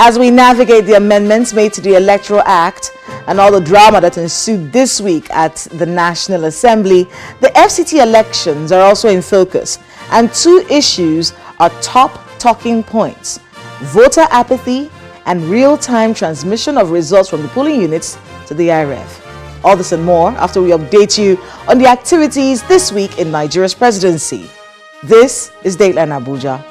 As we navigate the amendments made to the Electoral Act and all the drama that ensued this week at the National Assembly, the FCT elections are also in focus, and two issues are top talking points: voter apathy and real-time transmission of results from the polling units to the IREV. All this and more after we update you on the activities this week in Nigeria's presidency. This is Dateline Abuja.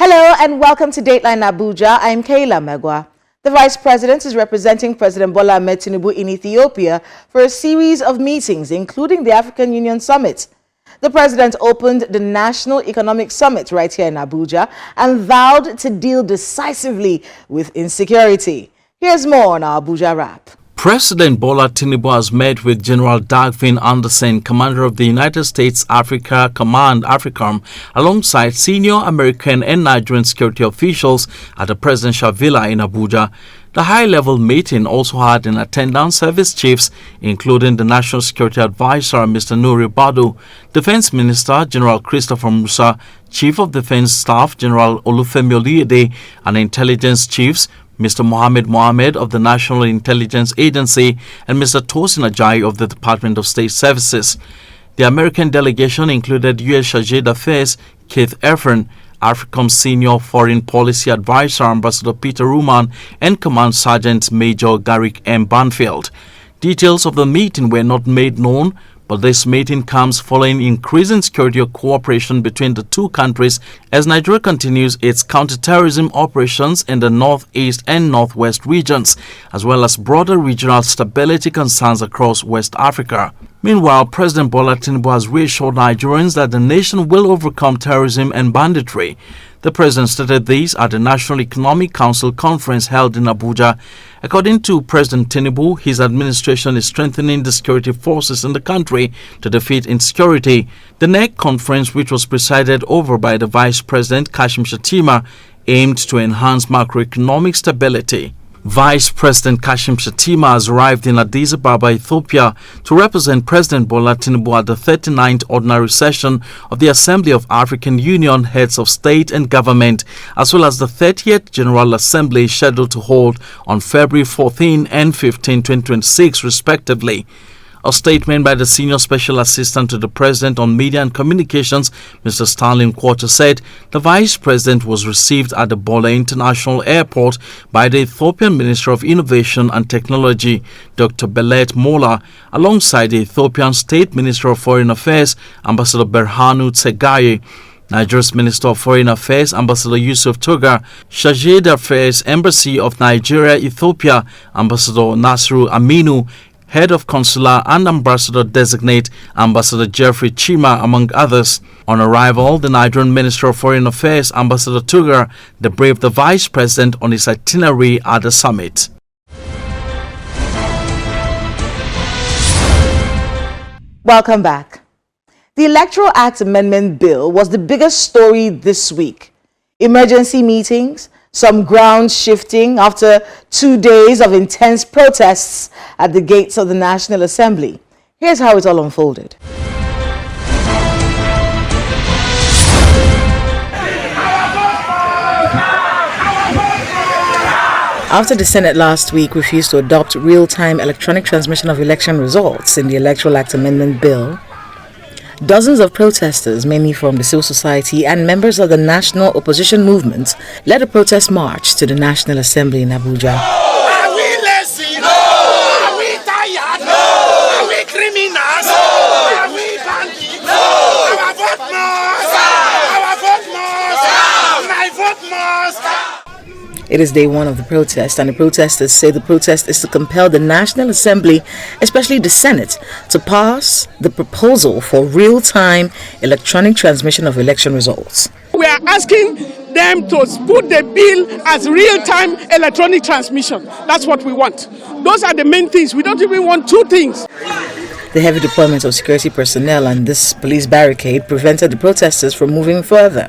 Hello and welcome to Dateline Abuja. I'm Kayla Megwa. The Vice President is representing President Bola Ahmed Tinubu in Ethiopia for a series of meetings, including the African Union Summit. The President opened the National Economic Summit right here in Abuja and vowed to deal decisively with insecurity. Here's more on our Abuja Wrap. President Bola Tinubu has met with General Dagvin Anderson, commander of the United States Africa Command, AFRICOM, alongside senior American and Nigerian security officials at the presidential villa in Abuja. The high-level meeting also had in attendance service chiefs, including the National Security Advisor, Mr. Nuri Badu, Defense Minister, General Christopher Musa, Chief of Defense Staff, General Olufemi Oluyede, and intelligence chiefs, Mr. Mohammed of the National Intelligence Agency and Mr. Tosin Ajayi of the Department of State Services. The American delegation included U.S. Chargé d'Affaires Keith Efren, AFRICOM Senior Foreign Policy Advisor Ambassador Peter Ruman, and Command Sergeant Major Garrick M. Banfield. Details of the meeting were not made known, but this meeting comes following increasing security cooperation between the two countries as Nigeria continues its counter-terrorism operations in the northeast and northwest regions, as well as broader regional stability concerns across West Africa. Meanwhile, President Bola Tinubu has reassured Nigerians that the nation will overcome terrorism and banditry. The president stated this at the National Economic Council conference held in Abuja. According to President Tinubu, his administration is strengthening the security forces in the country to defeat insecurity. The INEC conference, which was presided over by the Vice President Kashim Shettima, aimed to enhance macroeconomic stability. Vice President Kashim Shettima has arrived in Addis Ababa, Ethiopia, to represent President Bola Tinubu at the 39th Ordinary Session of the Assembly of African Union Heads of State and Government, as well as the 30th General Assembly scheduled to hold on February 14 and 15, 2026, respectively. A statement by the Senior Special Assistant to the President on Media and Communications, Mr. Stanley Quarter, said the Vice President was received at the Bola International Airport by the Ethiopian Minister of Innovation and Technology, Dr. Belet Mola, alongside the Ethiopian State Minister of Foreign Affairs, Ambassador Berhanu Tsegaye, Nigeria's Minister of Foreign Affairs, Ambassador Yusuf Toga, Chargé d'Affaires Embassy of Nigeria, Ethiopia, Ambassador Nasru Aminu, Head of Consular and Ambassador-designate Ambassador Jeffrey Chima, among others. On arrival, the Nigerian Minister of Foreign Affairs, Ambassador Tugar, debriefed the Vice President on his itinerary at the summit. Welcome back. The Electoral Act Amendment Bill was the biggest story this week. Emergency meetings, some ground shifting after 2 days of intense protests at the gates of the National Assembly. Here's how it all unfolded. After the Senate last week refused to adopt real-time electronic transmission of election results in the Electoral Act Amendment Bill, dozens of protesters, mainly from the civil society and members of the national opposition movement, led a protest march to the National Assembly in Abuja. Are we lazy? No! Are we tired? No! Are we criminals? No! Are we bandits? No! Our vote must! Our vote must! My vote must! It is day one of the protest, and the protesters say the protest is to compel the National Assembly, especially the Senate, to pass the proposal for real-time electronic transmission of election results. We are asking them to put the bill as real-time electronic transmission. That's what we want. Those are the main things. We don't even want two things. The heavy deployment of security personnel and this police barricade prevented the protesters from moving further.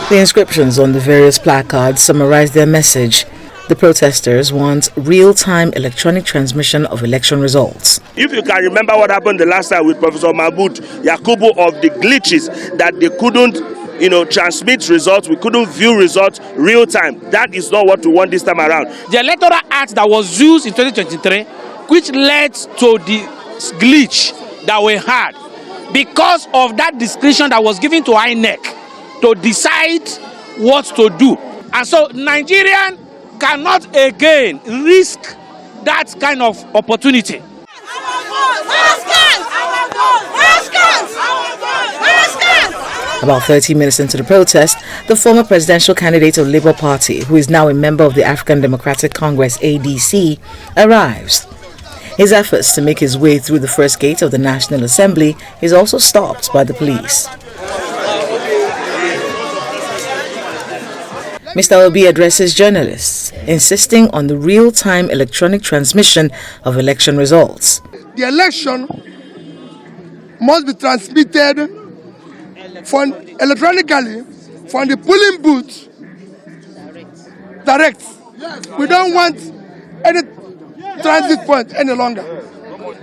The inscriptions on the various placards summarize their message. The protesters want real-time electronic transmission of election results. If you can remember what happened the last time with Professor Mahmoud Yakubu of the glitches that they couldn't transmit results, we couldn't view results real time. That is not what we want this time around. The Electoral Act that was used in 2023, which led to the glitch that we had, because of that discretion that was given to INEC to decide what to do. And so Nigerian cannot again risk that kind of opportunity. About 30 minutes into the protest, the former presidential candidate of the Labour Party, who is now a member of the African Democratic Congress ADC, arrives. His efforts to make his way through the first gate of the National Assembly is also stopped by the police. Mr. Obi addresses journalists, insisting on the real-time electronic transmission of election results. The election must be transmitted electronically from the polling booth direct. We don't want any transit point any longer.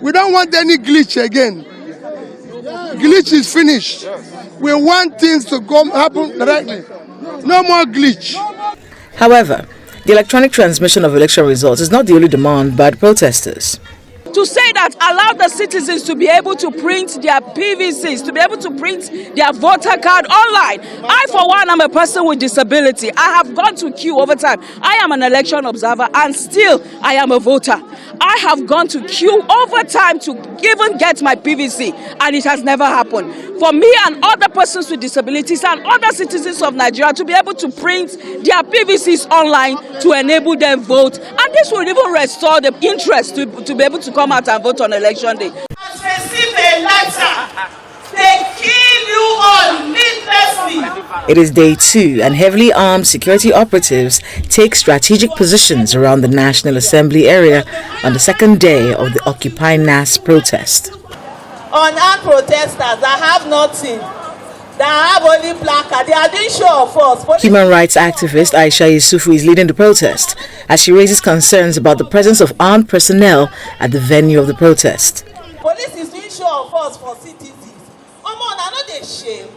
We don't want any glitch again. Glitch is finished. We want things to happen directly. No more glitch. However, the electronic transmission of election results is not the only demand by the protesters. To say that allow the citizens to be able to print their PVCs, to be able to print their voter card online. I, for one, am a person with disability. I have gone to queue over time. I am an election observer and still I am a voter. I have gone to queue over time to even get my PVC and it has never happened. For me and other persons with disabilities and other citizens of Nigeria to be able to print their PVCs online to enable them vote, and this will even restore the interest to be able to come out and vote on election day. Receive a letter. They kill you all needlessly. It is day 2 and heavily armed security operatives take strategic positions around the National Assembly area on the second day of the Occupy NAS protest. Unarmed protesters that have nothing, that have only placard, they are doing show of force. Human rights activist Aisha Yusufu is leading the protest as she raises concerns about the presence of armed personnel at the venue of the protest. Police is doing show of force for citizens. Shame.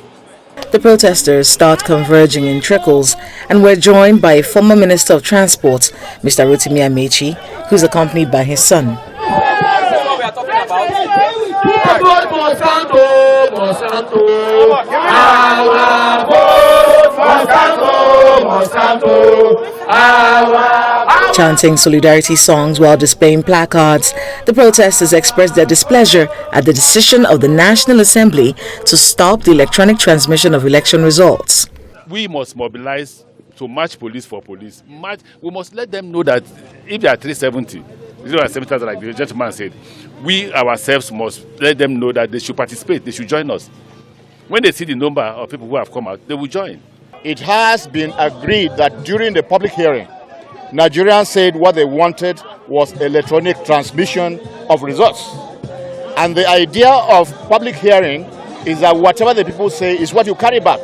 The protesters start converging in trickles and were joined by a former Minister of Transport, Mr. Rotimi Amechi, who is accompanied by his son. Chanting solidarity songs while displaying placards, the protesters expressed their displeasure at the decision of the National Assembly to stop the electronic transmission of election results. We must mobilize to match police for police. We must let them know that if they are 370, 070, like the gentleman said, we ourselves must let them know that they should participate, they should join us. When they see the number of people who have come out, they will join. It has been agreed that during the public hearing, Nigerians said what they wanted was electronic transmission of results. And the idea of public hearing is that whatever the people say is what you carry back.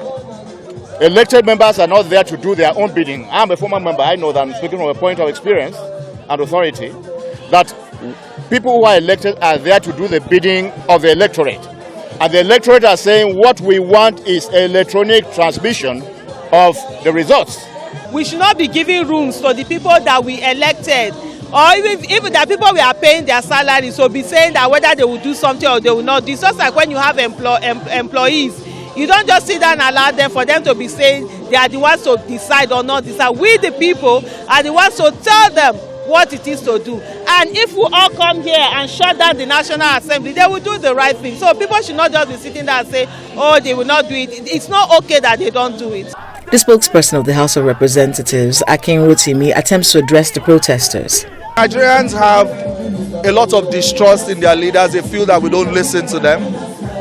Elected members are not there to do their own bidding. I'm a former member. I know that I'm speaking from a point of experience and authority, that people who are elected are there to do the bidding of the electorate. And the electorate are saying what we want is electronic transmission of the results. We should not be giving rooms to the people that we elected, or even the people we are paying their salaries, so be saying that whether they will do something or they will not do. It's just like when you have employees, you don't just sit down and allow them for them to be saying they are the ones to decide or not decide. We, the people, are the ones to tell them what it is to do. And if we all come here and shut down the National Assembly, they will do the right thing. So people should not just be sitting there and say, oh, they will not do it. It's not okay that they don't do it. The spokesperson of the House of Representatives, Akin Rotimi, attempts to address the protesters. Nigerians have a lot of distrust in their leaders. They feel that we don't listen to them.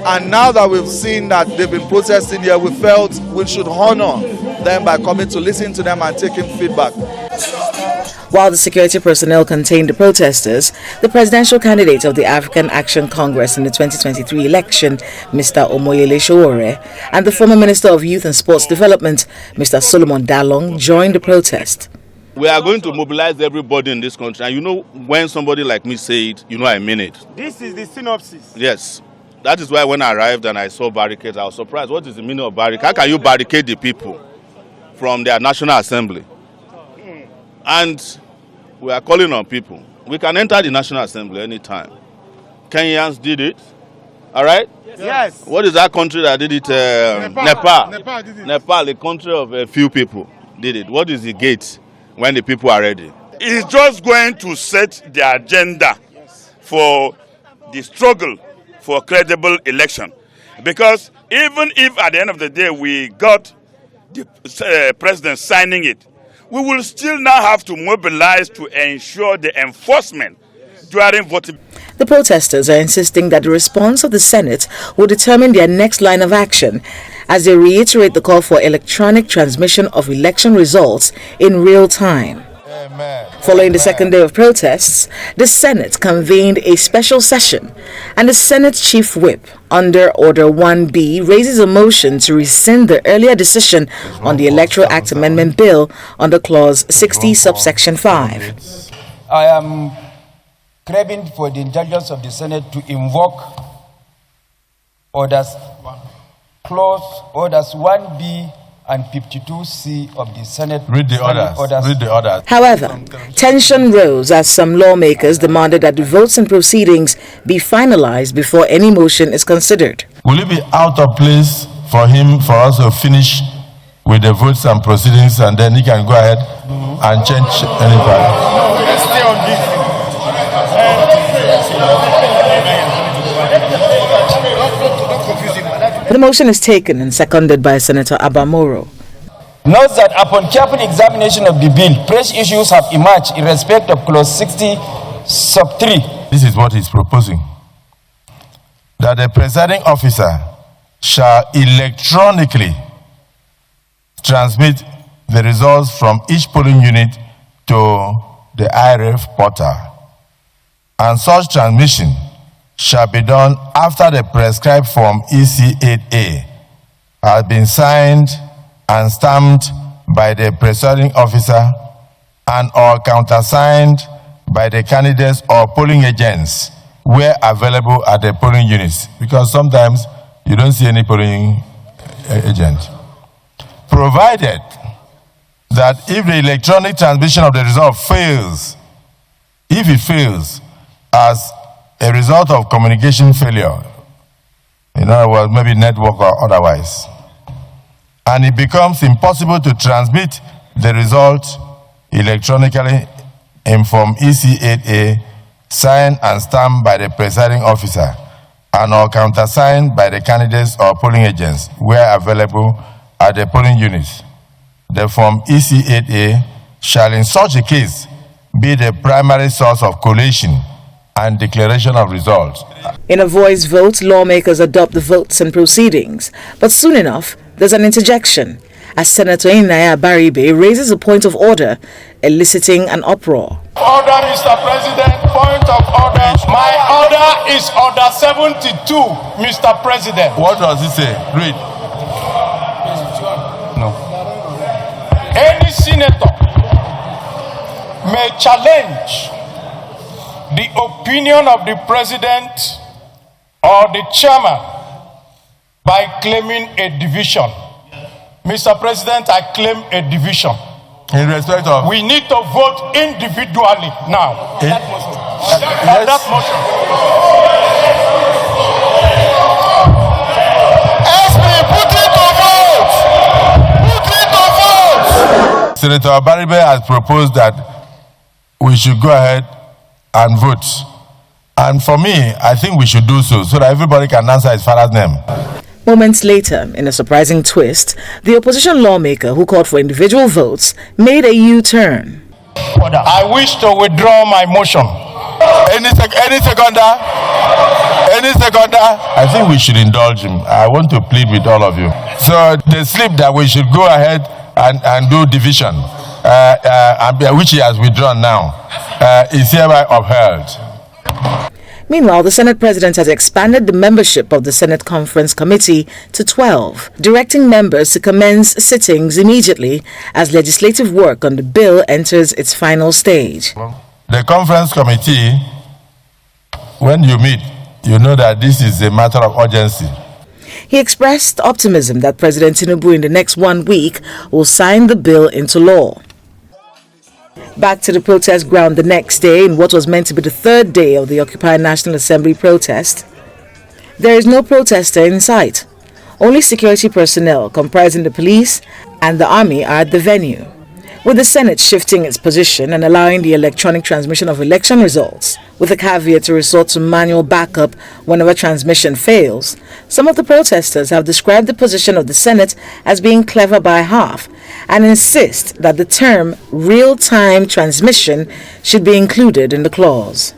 And now that we've seen that they've been protesting here, we felt we should honor them by coming to listen to them and taking feedback. While the security personnel contained the protesters, the presidential candidate of the African Action Congress in the 2023 election, Mr. Omoyele Sowore, and the former Minister of Youth and Sports Development, Mr. Solomon Dalong, joined the protest. We are going to mobilize everybody in this country. And you know, when somebody like me say it, you know I mean it. This is the synopsis. Yes. That is why when I arrived and I saw barricades, I was surprised. What is the meaning of barricade? How can you barricade the people from their National Assembly? And we are calling on people. We can enter the National Assembly anytime. Kenyans did it. All right? Yes. What is that country that did it? Nepal. Nepal did it. Nepal, a country of a few people, did it. What is the gate when the people are ready? It's just going to set the agenda for the struggle for credible election. Because even if at the end of the day we got the president signing it, we will still now have to mobilize to ensure the enforcement during voting. The protesters are insisting that the response of the Senate will determine their next line of action as they reiterate the call for electronic transmission of election results in real time. Following the second day of protests, the Senate convened a special session, and the Senate Chief Whip, under Order 1B, raises a motion to rescind the earlier decision on the Electoral Act Amendment Bill under Clause 60, subsection 5. I am craving for the indulgence of the Senate to invoke Orders 1B and 52C of the Senate. Read the orders. Read the orders. However, tension rose as some lawmakers demanded that the votes and proceedings be finalized before any motion is considered. Will it be out of place for us to finish with the votes and proceedings, and then he can go ahead and change anything? Let's stay on this. The motion is taken and seconded by Senator Abamoro. Note that upon careful examination of the bill, fresh issues have emerged in respect of Clause 60, sub 3. This is what he's proposing. That the presiding officer shall electronically transmit the results from each polling unit to the IREV portal. And such transmission shall be done after the prescribed form EC8A has been signed and stamped by the presiding officer and or countersigned by the candidates or polling agents where available at the polling units, because sometimes you don't see any polling agent. Provided that if the electronic transmission of the result fails, if it fails as a result of communication failure, in other words, maybe network or otherwise, and it becomes impossible to transmit the result electronically in form EC8A, signed and stamped by the presiding officer and or countersigned by the candidates or polling agents where available at the polling units, the form EC8A shall in such a case be the primary source of collation and declaration of results. In a voice vote, lawmakers adopt the votes and proceedings. But soon enough, there's an interjection as Senator Inaya Baribe raises a point of order, eliciting an uproar. Order, Mr. President, point of order. My order is Order 72, Mr. President. What does it say? Read. No. Any senator may challenge the opinion of the president or the chairman by claiming a division. Mr. President, I claim a division. In respect of? We need to vote individually now. Yes. That motion. SP, put it to vote! Put it to vote! Senator Baribe has proposed that we should go ahead and vote. And for me, I think we should do so that everybody can answer his father's name. Moments later, in a surprising twist, the opposition lawmaker who called for individual votes made a U-turn. I wish to withdraw my motion. Any seconder? I think we should indulge him. I want to plead with all of you. So the slip that we should go ahead and do division. which he has withdrawn now, is hereby upheld. Meanwhile, the Senate President has expanded the membership of the Senate Conference Committee to 12, directing members to commence sittings immediately as legislative work on the bill enters its final stage. The Conference Committee, when you meet, you know that this is a matter of urgency. He expressed optimism that President Tinubu in the next 1 week will sign the bill into law. Back to the protest ground the next day in what was meant to be the third day of the Occupy National Assembly protest. There is no protester in sight. Only security personnel comprising the police and the army are at the venue, with the Senate shifting its position and allowing the electronic transmission of election results, with a caveat to resort to manual backup whenever transmission fails. Some of the protesters have described the position of the Senate as being clever by half and insist that the term real-time transmission should be included in the clause.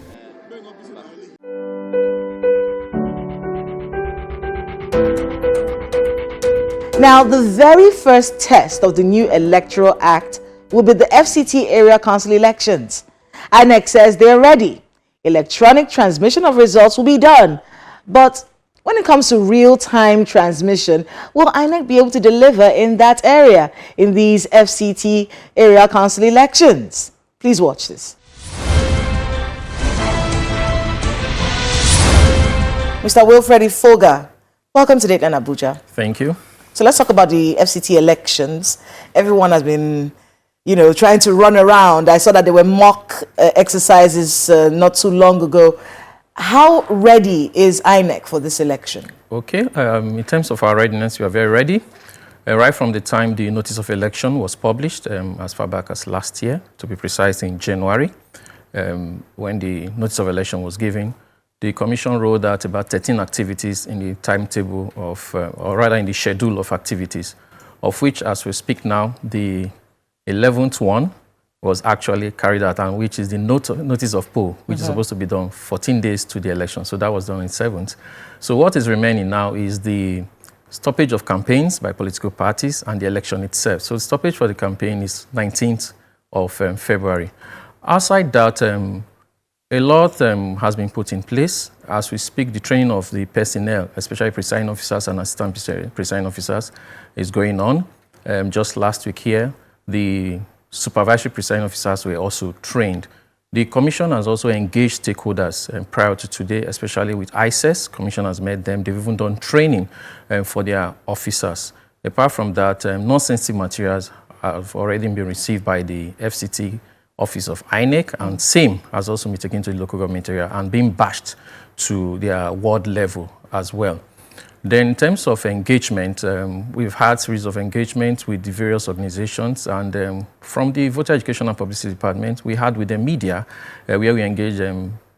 Now, the very first test of the new Electoral Act will be the FCT area council elections. INEC says they're ready. Electronic transmission of results will be done. But when it comes to real-time transmission, will INEC be able to deliver in that area in these FCT area council elections? Please watch this. Mr. Wilfred Ifoga, welcome to Dateline Abuja. Thank you. So let's talk about the FCT elections. Everyone has been, trying to run around. I saw that there were mock exercises not too long ago. How ready is INEC for this election? Okay, in terms of our readiness, we are very ready. Right from the time the notice of election was published, as far back as last year, to be precise in January, when the notice of election was given, the Commission wrote out about 13 activities in the timetable of, or rather in the schedule of activities, of which, as we speak now, the 11th one was actually carried out, and which is the notice of poll, which is supposed to be done 14 days to the election. So that was done in 7th. So what is remaining now is the stoppage of campaigns by political parties and the election itself. So the stoppage for the campaign is 19th of February. Outside that, a lot has been put in place. As we speak, the training of the personnel, especially presiding officers and assistant presiding officers, is going on. Just last week here, the supervisory presiding officers were also trained. The Commission has also engaged stakeholders prior to today, especially with ICES. Commission has met them. They've even done training for their officers. Apart from that, non-sensitive materials have already been received by the FCT office of INEC, and same has also been taken to the local government area and been bashed to their ward level as well. Then in terms of engagement, we've had a series of engagements with the various organizations, and from the Voter Education and Publicity Department, we had with the media, where we engaged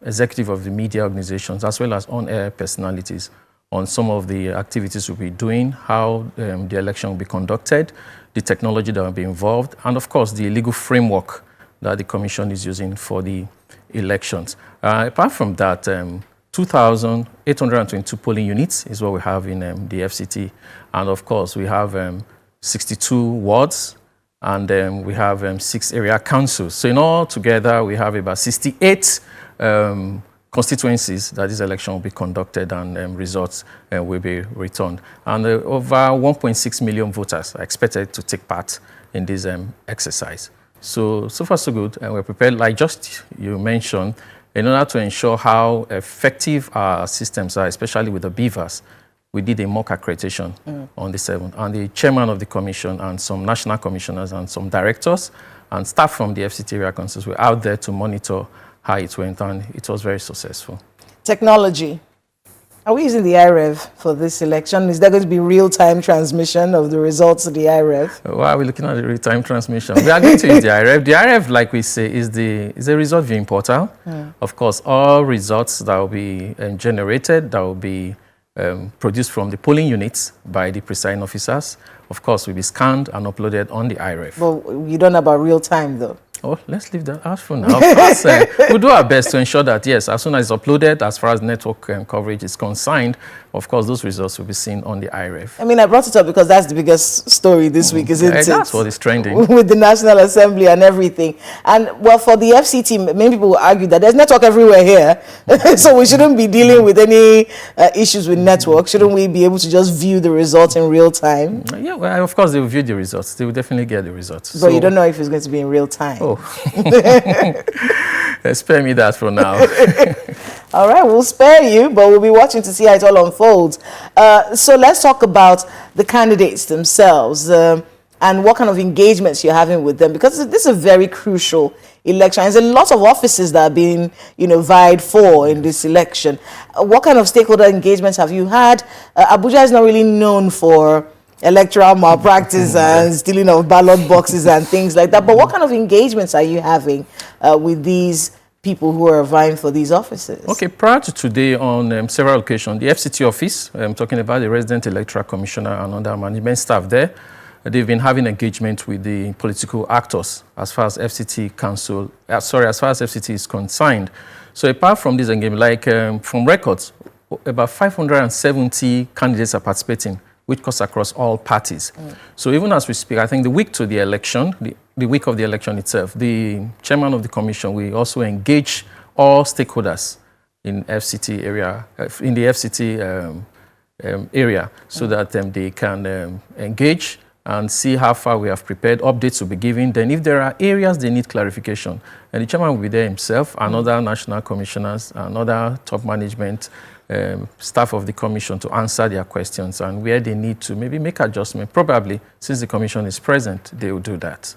executive of the media organizations as well as on-air personalities on some of the activities we'll be doing, how the election will be conducted, the technology that will be involved, and of course the legal framework that the Commission is using for the elections. Apart from that, 2,822 polling units is what we have in the FCT. And of course, we have 62 wards, and we have 6 area councils. So in all together, we have about 68 constituencies that this election will be conducted, and results will be returned. And over 1.6 million voters are expected to take part in this exercise. So far so good, and we're prepared, like just you mentioned, in order to ensure how effective our systems are, especially with the beavers. We did a mock accreditation on the 7th, and the chairman of the commission and some national commissioners and some directors and staff from the FCT area councils were out there to monitor how it went, and it was very successful. Technology. Are we using the IREV for this election? Is there going to be real-time transmission of the results of the IREV? Why are we looking at the real-time transmission? We are going to use the IREV. The IREV, like we say, is a result viewing portal. Of course, all results that will be generated, that will be produced from the polling units by the presiding officers, of course, will be scanned and uploaded on the IREV. But you don't know about real-time, though? Oh, let's leave that out for now. Of course, we'll do our best to ensure that, yes, as soon as it's uploaded, as far as network coverage is concerned, of course, those results will be seen on the IREV. I mean, I brought it up because that's the biggest story this week, isn't it? That's what is trending. With the National Assembly and everything. And, well, for the FCT, many people will argue that there's network everywhere here. So we shouldn't be dealing with any issues with network. Shouldn't we be able to just view the results in real time? Yeah, well, of course, they will view the results. They will definitely get the results. But you don't know if it's going to be in real time. Oh. Spare me that for now. All right, we'll spare you, but we'll be watching to see how it all unfolds. So let's talk about the candidates themselves and what kind of engagements you're having with them, because this is a very crucial election. There's a lot of offices that are being, vied for in this election. What kind of stakeholder engagements have you had? Abuja is not really known for electoral malpractice and stealing of ballot boxes and things like that. But what kind of engagements are you having with these people who are vying for these offices? Okay, prior to today, on several occasions, the FCT office, talking about the resident electoral commissioner and other management staff there, they've been having engagement with the political actors as far as FCT council, as far as FCT is concerned. So apart from this engagement, like from records, about 570 candidates are participating, which cuts across all parties. So even as we speak, I think the week to the election, the week of the election itself, the chairman of the commission will also engage all stakeholders in FCT area, in the FCT area, so that they can engage and see how far we have prepared. Updates will be given. Then if there are areas they need clarification, and the chairman will be there himself, and other national commissioners, and other top management staff of the commission to answer their questions, and where they need to maybe make adjustment. Probably, since the commission is present, they will do that.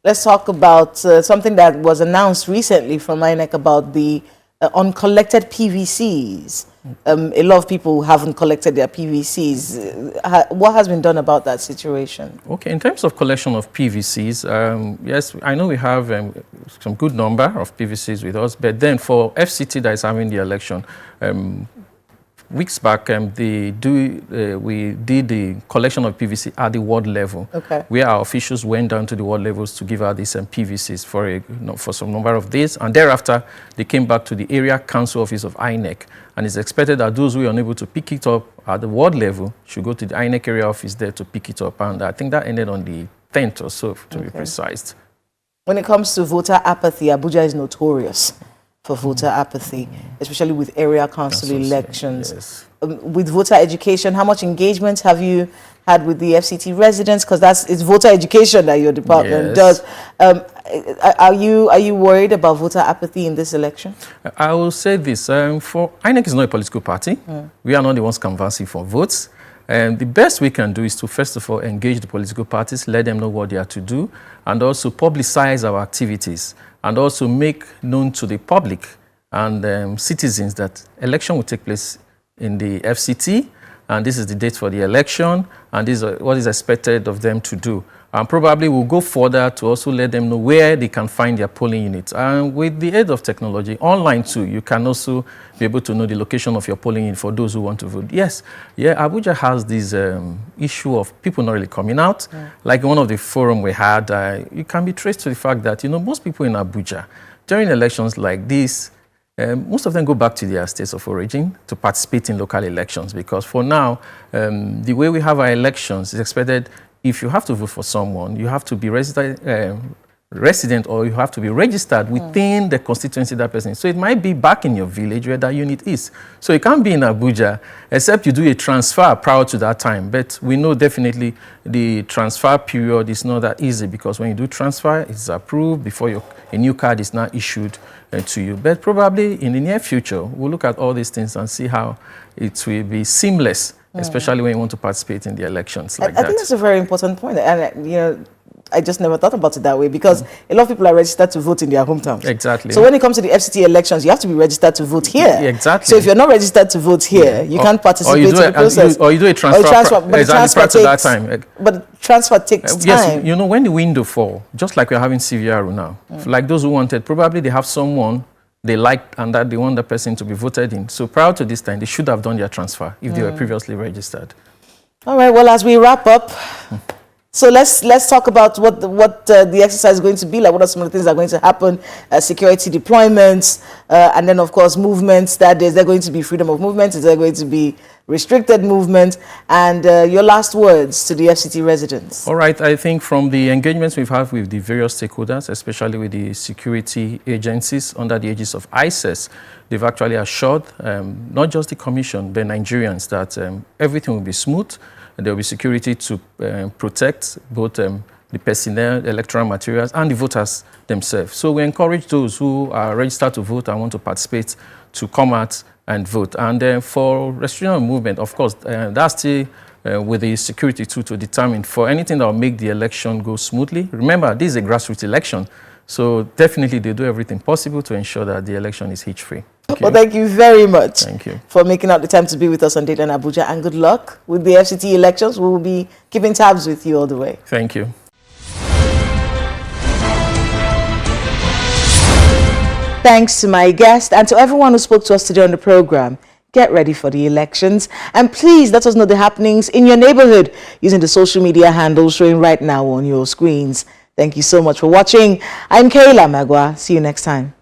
Let's talk about something that was announced recently from INEC about the uncollected PVCs. A lot of people haven't collected their PVCs. What has been done about that situation? Okay, in terms of collection of PVCs, yes, I know we have some good number of PVCs with us, but then for FCT that is having the election, weeks back, we did the collection of PVC at the ward level, where our officials went down to the ward levels to give out these PVCs for some number of days, and thereafter they came back to the area council office of INEC, and it's expected that those who are unable to pick it up at the ward level should go to the INEC area office there to pick it up, and I think that ended on the 10th or so, to be precise. When it comes to voter apathy, Abuja is notorious for voter apathy, especially with area council elections. Yes. With voter education, how much engagement have you had with the FCT residents? Because it's voter education that your department does. Are you worried about voter apathy in this election? I will say this, for INEC is not a political party. We are not the ones canvassing for votes. And the best we can do is to, first of all, engage the political parties, let them know what they are to do, and also publicize our activities, and also make known to the public and citizens that election will take place in the FCT, and this is the date for the election, and this is what is expected of them to do. And probably we'll go further to also let them know where they can find their polling units. And with the aid of technology, online too, you can also be able to know the location of your polling unit for those who want to vote. Yes, Abuja has this issue of people not really coming out. Like one of the forum we had, you can be traced to the fact that, most people in Abuja, during elections like this, most of them go back to their states of origin to participate in local elections, because for now, the way we have our elections is expected. If you have to vote for someone, you have to be resident or you have to be registered within the constituency that person is. So it might be back in your village where that unit is. So it can't be in Abuja, except you do a transfer prior to that time. But we know definitely the transfer period is not that easy, because when you do transfer, it's approved before a new card is now issued to you. But probably in the near future, we'll look at all these things and see how it will be seamless, especially when you want to participate in the elections like that. I think that's a very important point. And, I just never thought about it that way, because a lot of people are registered to vote in their hometowns. Exactly. So when it comes to the FCT elections, you have to be registered to vote here. Exactly. So if you're not registered to vote here, you can't participate in the process. Or you do a transfer, but the transfer takes time. Yes, when the window falls, just like we're having CVR now, like those who wanted, probably they have someone they liked and that they want the person to be voted in. So prior to this time, they should have done their transfer if they were previously registered. All right, well, as we wrap up, So let's talk about what the exercise is going to be like. What are some of the things that are going to happen? Security deployments, and then of course movements. That is there going to be freedom of movement? Is there going to be restricted movement? And your last words to the FCT residents. All right. I think from the engagements we've had with the various stakeholders, especially with the security agencies under the aegis of ICES, they've actually assured not just the Commission, but Nigerians that everything will be smooth. There will be security to protect both the personnel, electoral materials, and the voters themselves. So we encourage those who are registered to vote and want to participate to come out and vote. And for restriction of movement, of course, that's still with the security too to determine for anything that will make the election go smoothly. Remember, this is a grassroots election, so definitely they do everything possible to ensure that the election is hitch-free. Well, thank you very much Thank you. for making out the time to be with us on Dateline Abuja, and good luck with the FCT elections. We will be keeping tabs with you all the way. Thank you. Thanks to my guest and to everyone who spoke to us today on the program. Get ready for the elections, and please let us know the happenings in your neighborhood using the social media handles showing right now on your screens. Thank you so much for watching. I'm Kayla Magwa. See you next time.